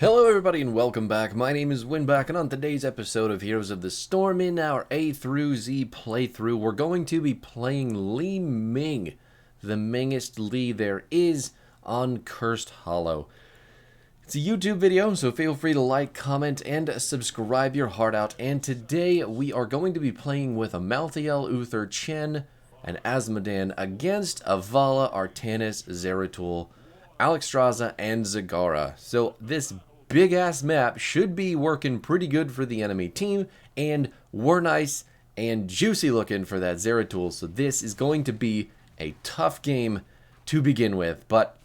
Hello everybody and welcome back. My name is Winback, and on today's episode of Heroes of the Storm, in our A through Z playthrough, we're going to be playing Ming, the Mingest Lee there is on Cursed Hollow. It's a YouTube video, so feel free to like, comment, and subscribe your heart out. And today we are going to be playing with Amalthael, Uther, Chen, and Asmodan against Avala, Artanis, Zeratul, Alexstrasza, and Zagara. So this big-ass map should be working pretty good for the enemy team, and we're nice and juicy looking for that Zeratul. So this is going to be a tough game to begin with, but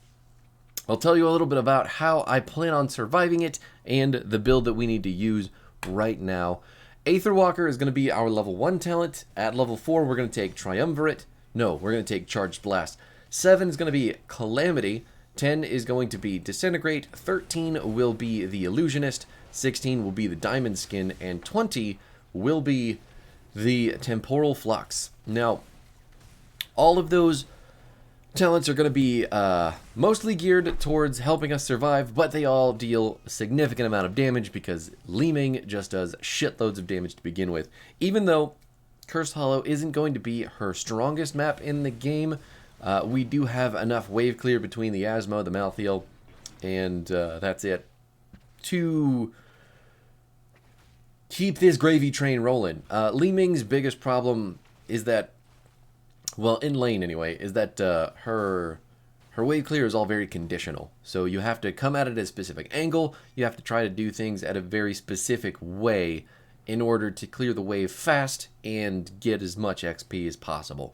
I'll tell you a little bit about how I plan on surviving it and the build that we need to use right now. Aetherwalker is going to be our level 1 talent. At level 4, we're going to take Triumvirate. No, we're going to take Charged Blast. 7 is going to be Calamity. 10 is going to be Disintegrate, 13 will be the Illusionist, 16 will be the Diamond Skin, and 20 will be the Temporal Flux. Now, all of those talents are going to be mostly geared towards helping us survive, but they all deal a significant amount of damage because Ming just does shitloads of damage to begin with. Even though Cursed Hollow isn't going to be her strongest map in the game, we do have enough wave clear between the Asmo, the Amalthael, and that's it to keep this gravy train rolling. Ming's biggest problem is that, well, in lane anyway, is that her wave clear is all very conditional. So you have to come at it at a specific angle, you have to try to do things at a very specific way in order to clear the wave fast and get as much XP as possible.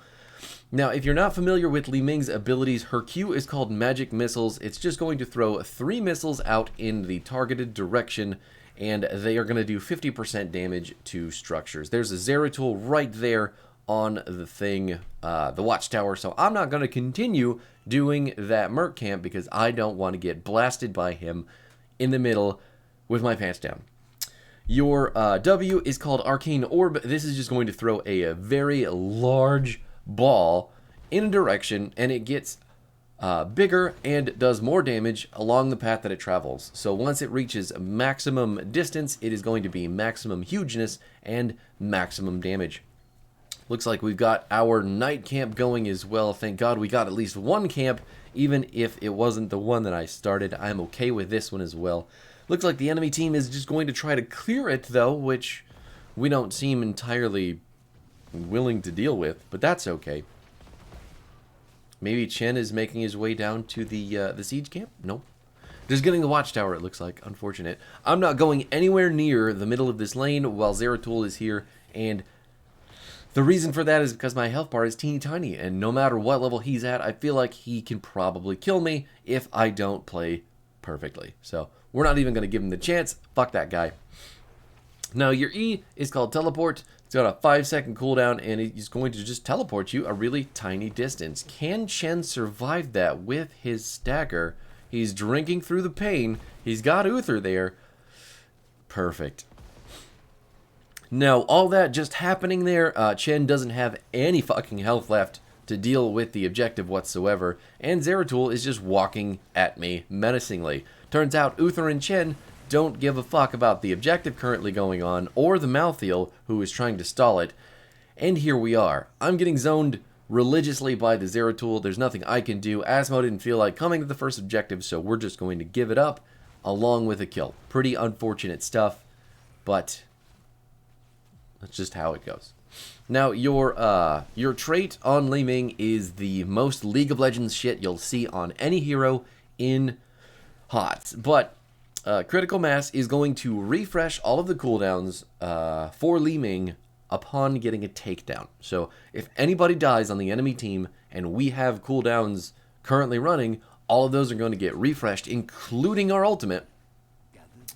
Now, if you're not familiar with Ming's abilities, her Q is called Magic Missiles. It's just going to throw 3 missiles out in the targeted direction, and they are going to do 50% damage to structures. There's a Zeratul right there on the thing, the watchtower, so I'm not going to continue doing that Merc camp because I don't want to get blasted by him in the middle with my pants down. Your W is called Arcane Orb. This is just going to throw a very large ball in a direction, and it gets bigger and does more damage along the path that it travels. So once it reaches maximum distance, it is going to be maximum hugeness and maximum damage. Looks like we've got our night camp going as well. Thank God we got at least one camp, even if it wasn't the one that I started. I'm okay with this one as well. Looks like the enemy team is just going to try to clear it, though, which we don't seem entirely willing to deal with, but that's okay. Maybe Chen is making his way down to the siege camp? No. Just getting the watchtower, it looks like. Unfortunate. I'm not going anywhere near the middle of this lane while Zeratul is here, and the reason for that is because my health bar is teeny tiny, and no matter what level he's at, I feel like he can probably kill me if I don't play perfectly. So we're not even going to give him the chance. Fuck that guy. Now, your E is called Teleport. It's got a 5-second cooldown, and it's going to just teleport you a really tiny distance. Can Chen survive that with his stagger? He's drinking through the pain. He's got Uther there. Perfect. Now, all that just happening there, Chen doesn't have any fucking health left to deal with the objective whatsoever, and Zeratul is just walking at me menacingly. Turns out Uther and Chen don't give a fuck about the objective currently going on, or the Amalthael, who is trying to stall it. And here we are. I'm getting zoned religiously by the Zeratul. There's nothing I can do. Asmo didn't feel like coming to the first objective, so we're just going to give it up, along with a kill. Pretty unfortunate stuff, but that's just how it goes. Now, your trait on Ming is the most League of Legends shit you'll see on any hero in HOTS, but Critical Mass is going to refresh all of the cooldowns for Ming upon getting a takedown. So if anybody dies on the enemy team and we have cooldowns currently running, all of those are going to get refreshed, including our ultimate,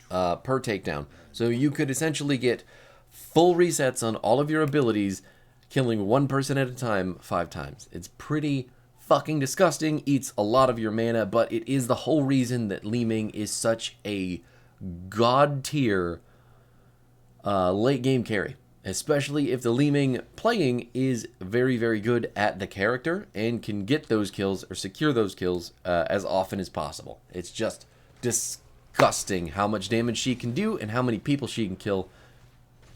per takedown. So you could essentially get full resets on all of your abilities, killing one person at a time 5 times. It's pretty fucking disgusting, eats a lot of your mana, but it is the whole reason that Ming is such a god tier late game carry, especially if the Ming playing is very, very good at the character and can get those kills or secure those kills as often as possible. It's just disgusting disgusting how much damage she can do and how many people she can kill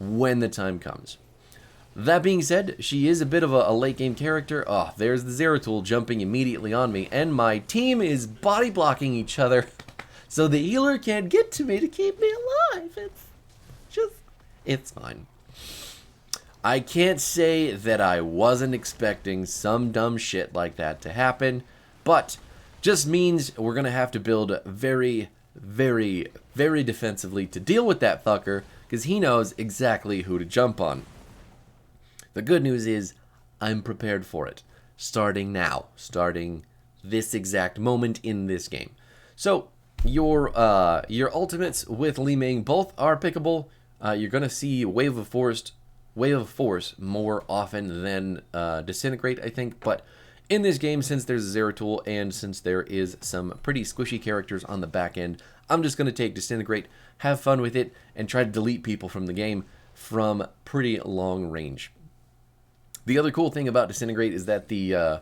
when the time comes. That being said, she is a bit of a late game character. Oh, there's the Zeratul jumping immediately on me, and my team is body blocking each other, so the healer can't get to me to keep me alive. It's fine. I can't say that I wasn't expecting some dumb shit like that to happen, but just means we're gonna have to build very, very, very defensively to deal with that fucker, because he knows exactly who to jump on. The good news is, I'm prepared for it. Starting now. Starting this exact moment in this game. So, your ultimates with Li Ming both are pickable. You're going to see Wave of Force more often than Disintegrate, I think. But in this game, since there's a Zeratul and since there is some pretty squishy characters on the back end, I'm just going to take Disintegrate, have fun with it, and try to delete people from the game from pretty long range. The other cool thing about Disintegrate is that the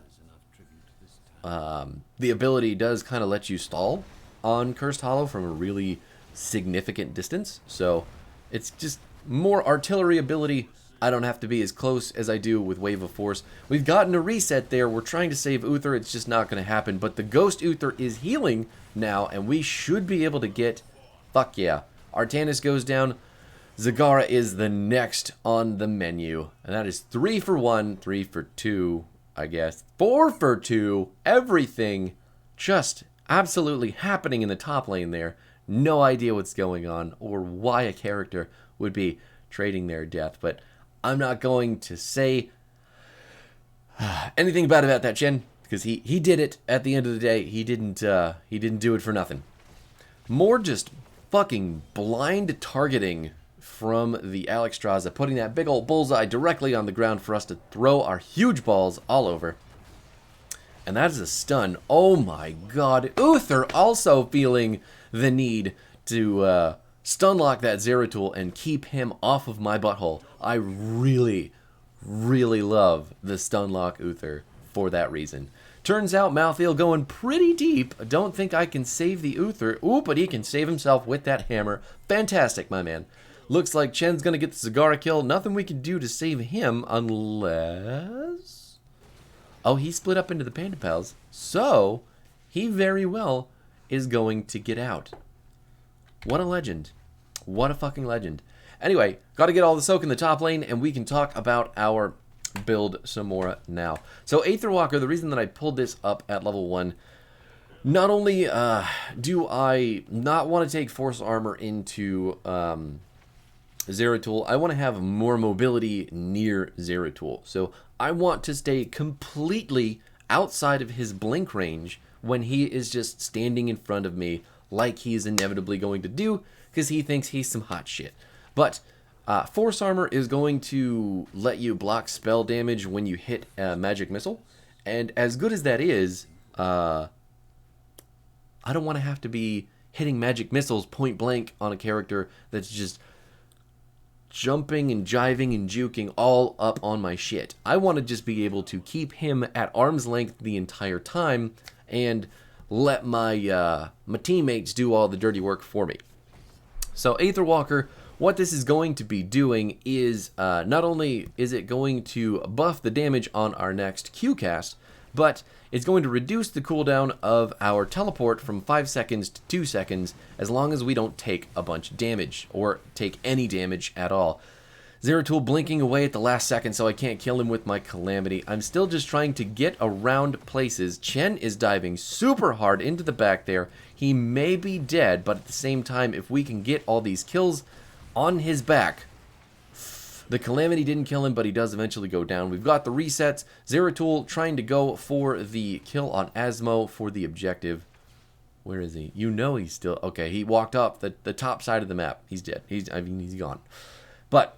ability does kind of let you stall on Cursed Hollow from a really significant distance. So it's just more artillery ability. I don't have to be as close as I do with Wave of Force. We've gotten a reset there. We're trying to save Uther. It's just not going to happen. But the Ghost Uther is healing now, and we should be able to get... Fuck yeah. Artanis goes down. Zagara is the next on the menu, and that is 3 for 1, 3 for 2, I guess. 4 for 2, everything just absolutely happening in the top lane there. No idea what's going on or why a character would be trading their death, but I'm not going to say anything bad about that Chen, because he did it at the end of the day. He didn't do it for nothing. More just fucking blind targeting from the Alexstrasza, putting that big old bullseye directly on the ground for us to throw our huge balls all over. And that is a stun. Oh my god. Uther also feeling the need to stun lock that Zeratul and keep him off of my butthole. I really, really love the stun lock Uther for that reason. Turns out Malthael going pretty deep. Don't think I can save the Uther. Ooh, but he can save himself with that hammer. Fantastic, my man. Looks like Chen's going to get the Zagara kill. Nothing we can do to save him unless... Oh, he split up into the Panda Pals. So, he very well is going to get out. What a legend. What a fucking legend. Anyway, got to get all the soak in the top lane, and we can talk about our build some more now. So, Aetherwalker, the reason that I pulled this up at level 1... Not only do I not want to take Force Armor into... Zeratul, I want to have more mobility near Zeratul. So I want to stay completely outside of his blink range when he is just standing in front of me like he's inevitably going to do because he thinks he's some hot shit. But Force Armor is going to let you block spell damage when you hit a magic missile. And as good as that is, I don't want to have to be hitting magic missiles point blank on a character that's just jumping and jiving and juking all up on my shit. I want to just be able to keep him at arm's length the entire time and let my my teammates do all the dirty work for me. So Aetherwalker, what this is going to be doing is not only is it going to buff the damage on our next Q cast, but it's going to reduce the cooldown of our teleport from 5 seconds to 2 seconds as long as we don't take a bunch of damage or take any damage at all. Zeratul blinking away at the last second so I can't kill him with my Calamity. I'm still just trying to get around places. Chen is diving super hard into the back there. He may be dead, but at the same time, if we can get all these kills on his back... The Calamity didn't kill him, but he does eventually go down. We've got the resets. Zeratul trying to go for the kill on Asmo for the objective. Where is he? You know he's still... Okay, he walked up the top side of the map. He's dead. He's gone. But,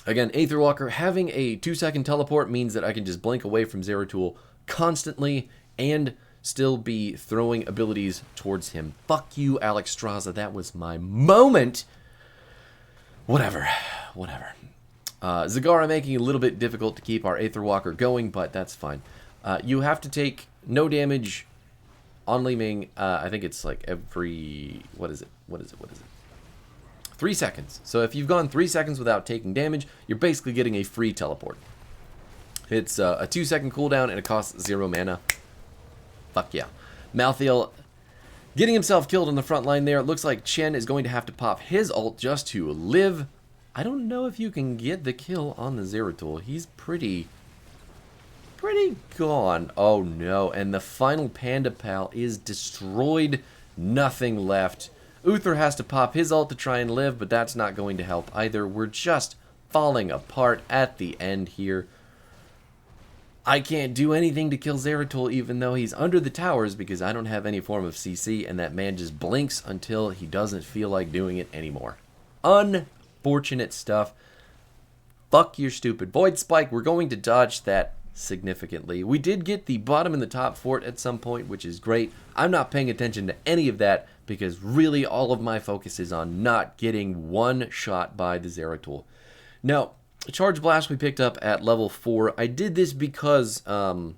again, Aetherwalker having a 2-second teleport means that I can just blink away from Zeratul constantly and still be throwing abilities towards him. Fuck you, Alexstrasza. That was my moment. Whatever. Zagara making it a little bit difficult to keep our Aetherwalker going, but that's fine. You have to take no damage on Li Ming, I think it's like every, what is it? 3 seconds. So if you've gone 3 seconds without taking damage, you're basically getting a free teleport. It's a 2-second cooldown and it costs 0 mana. Fuck yeah. Malthael getting himself killed on the front line there. It looks like Chen is going to have to pop his ult just to live. I don't know if you can get the kill on the Zeratul. He's pretty gone. Oh no, and the final Panda Pal is destroyed. Nothing left. Uther has to pop his ult to try and live, but that's not going to help either. We're just falling apart at the end here. I can't do anything to kill Zeratul even though he's under the towers because I don't have any form of CC, and that man just blinks until he doesn't feel like doing it anymore. Unfortunate stuff. Fuck your stupid Void Spike. We're going to dodge that significantly. We did get the bottom and the top fort at some point, which is great. I'm not paying attention to any of that because really all of my focus is on not getting one shot by the Zeratul. Now, Charge Blast we picked up at level 4. I did this because, again,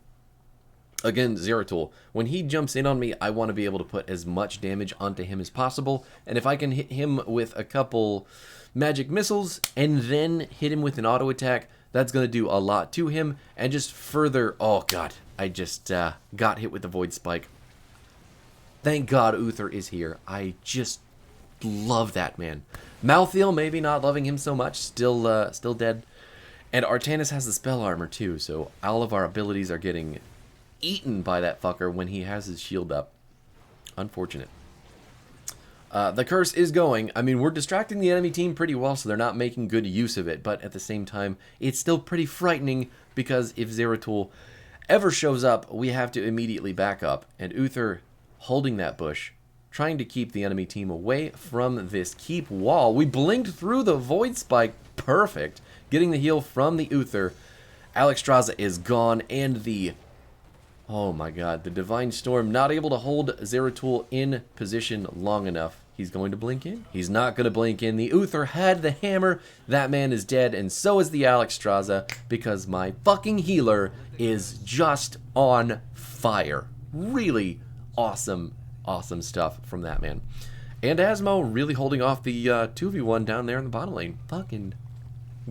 Zeratul, when he jumps in on me, I want to be able to put as much damage onto him as possible. And if I can hit him with a couple magic missiles and then hit him with an auto attack, that's going to do a lot to him and just further... Oh, God. I just got hit with the Void Spike. Thank God Uther is here. I just love that man. Malthael, maybe not loving him so much. Still dead. And Artanis has the spell armor, too. So all of our abilities are getting eaten by that fucker when he has his shield up. Unfortunate. The curse is going. I mean, we're distracting the enemy team pretty well, so they're not making good use of it. But at the same time, it's still pretty frightening because if Zeratul ever shows up, we have to immediately back up. And Uther holding that bush, trying to keep the enemy team away from this keep wall. We blinked through the Void Spike. Perfect. Getting the heal from the Uther. Alexstrasza is gone, and the... Oh my God, the Divine Storm not able to hold Zeratul in position long enough. He's going to blink in. He's not going to blink in. The Uther had the hammer. That man is dead, and so is the Alexstrasza because my fucking healer is just on fire. Really awesome stuff from that man. And Asmo really holding off the 2v1 down there in the bottom lane. Fucking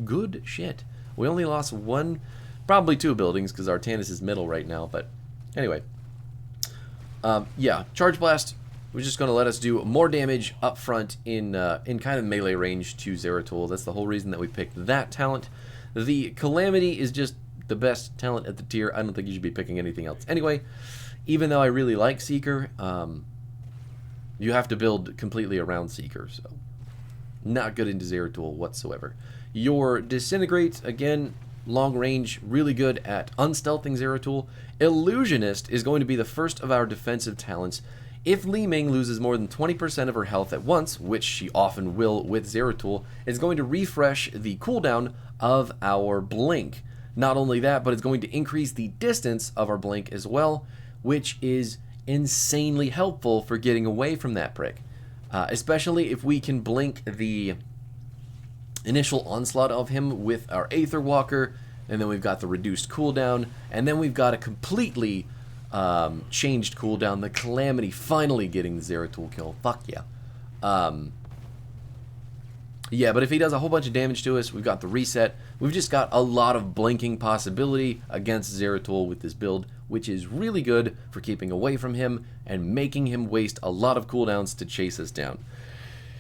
good shit. We only lost one, probably 2 buildings because Artanis is middle right now, but anyway. Yeah, Charge Blast was just going to let us do more damage up front in kind of melee range to Zeratul. That's the whole reason that we picked that talent. The Calamity is just the best talent at the tier. I don't think you should be picking anything else. Anyway, even though I really like Seeker, you have to build completely around Seeker, so not good into Zeratul whatsoever. Your Disintegrate, again, long range, really good at unstealthing Zeratul. Illusionist is going to be the first of our defensive talents. If Li Ming loses more than 20% of her health at once, which she often will with Zeratul, it's going to refresh the cooldown of our blink. Not only that, but it's going to increase the distance of our blink as well, which is insanely helpful for getting away from that prick. Especially if we can blink the initial onslaught of him with our Aether Walker, and then we've got the reduced cooldown, and then we've got a completely changed cooldown. The Calamity finally getting the Zeratul kill. Fuck yeah. Yeah, but if he does a whole bunch of damage to us, we've got the reset. We've just got a lot of blinking possibility against Zeratul with this build, which is really good for keeping away from him and making him waste a lot of cooldowns to chase us down.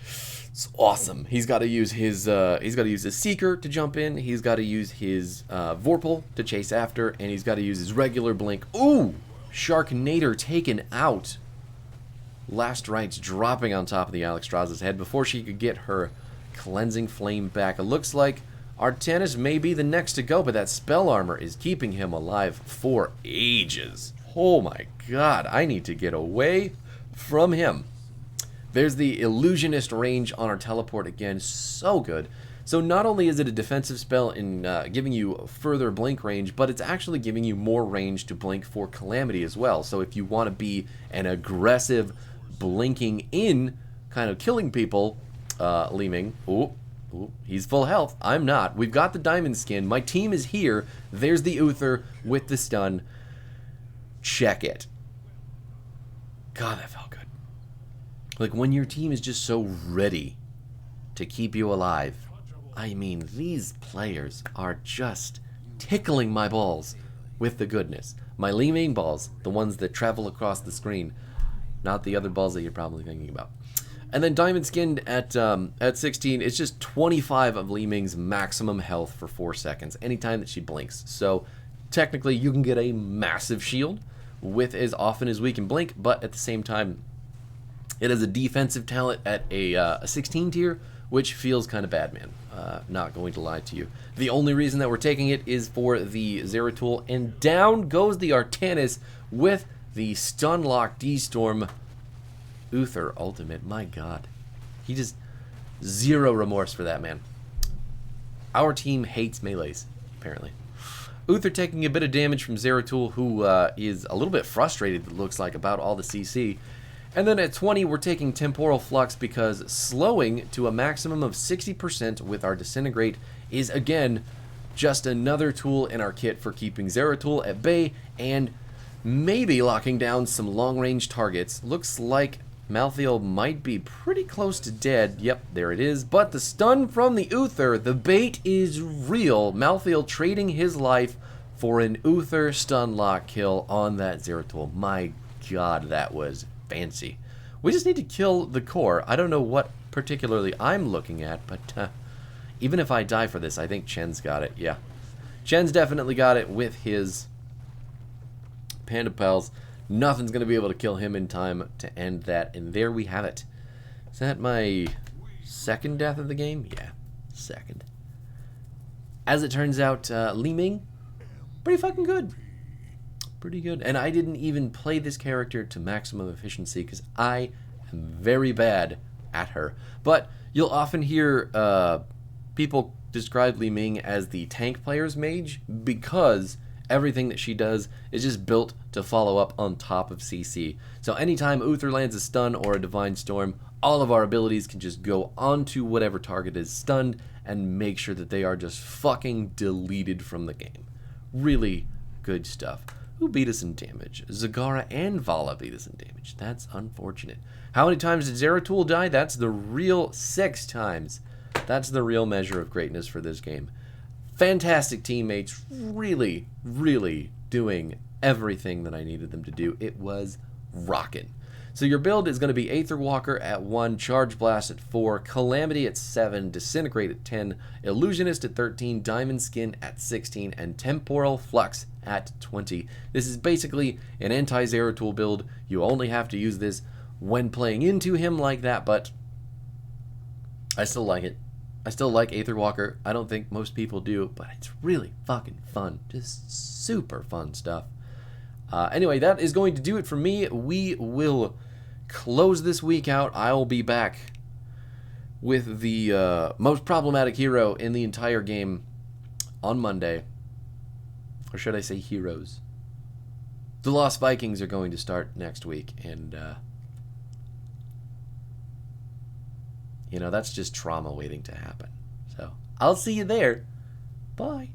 It's awesome. He's got to use his Seeker to jump in. He's got to use his Vorpal to chase after, and he's got to use his regular blink. Ooh, Sharknader taken out. Last Rites dropping on top of the Alexstrasza's head before she could get her Cleansing Flame back. It looks like Artanis may be the next to go, but that spell armor is keeping him alive for ages. Oh my God, I need to get away from him. There's the Illusionist range on our teleport again, so good. So not only is it a defensive spell in giving you further blink range, but it's actually giving you more range to blink for Calamity as well. So if you want to be an aggressive blinking in, kind of killing people, Li Ming, ooh, he's full health. I'm not. We've got the diamond skin. My team is here. There's the Uther with the stun. Check it. God, that felt good. Like, when your team is just so ready to keep you alive. I mean, these players are just tickling my balls with the goodness. My Li-Ming balls, the ones that travel across the screen, not the other balls that you're probably thinking about. And then Diamond Skinned at 16, it's just 25 of Li-Ming's maximum health for 4 seconds, anytime that she blinks. So technically you can get a massive shield with as often as we can blink, but at the same time, it has a defensive talent at a 16 tier, which feels kind of bad, man. Not going to lie to you. The only reason that we're taking it is for the Zeratul, and down goes the Artanis with the Stunlock D-Storm Uther ultimate. My god. He just... zero remorse for that, man. Our team hates melees, apparently. Uther taking a bit of damage from Zeratul, who is a little bit frustrated, it looks like, about all the CC. And then at 20, we're taking Temporal Flux because slowing to a maximum of 60% with our Disintegrate is, again, just another tool in our kit for keeping Zeratul at bay and maybe locking down some long-range targets. Looks like Malthael might be pretty close to dead. Yep, there it is. But the stun from the Uther, the bait is real. Malthael trading his life for an Uther stun lock kill on that Zeratul. My god, that was fancy. We just need to kill the core. I don't know what particularly I'm looking at, but even if I die for this, I think Chen's got it. Yeah, Chen's definitely got it with his Panda Pals. Nothing's going to be able to kill him in time to end that, and there we have it. Is that my second death of the game? Yeah, second. As it turns out, Li-Ming, pretty fucking good. Pretty good. And I didn't even play this character to maximum efficiency because I am very bad at her. But you'll often hear people describe Li-Ming as the tank player's mage because everything that she does is just built to follow up on top of CC. So anytime Uther lands a stun or a Divine Storm, all of our abilities can just go onto whatever target is stunned and make sure that they are just fucking deleted from the game. Really good stuff. Who beat us in damage? Zagara and Vala beat us in damage. That's unfortunate. How many times did Zeratul die? That's the real 6 times. That's the real measure of greatness for this game. Fantastic teammates. Really, really doing everything that I needed them to do. It was rockin'. So your build is going to be Aether Walker at 1, Charge Blast at 4, Calamity at 7, Disintegrate at 10, Illusionist at 13, Diamond Skin at 16, and Temporal Flux at 20. This is basically an anti-Zeratul build. You only have to use this when playing into him like that, but I still like it. I still like Aether Walker. I don't think most people do, but it's really fucking fun. Just super fun stuff. Anyway, that is going to do it for me. We will close this week out. I will be back with the most problematic hero in the entire game on Monday. Or should I say heroes? The Lost Vikings are going to start next week, and you know, that's just trauma waiting to happen. So I'll see you there. Bye.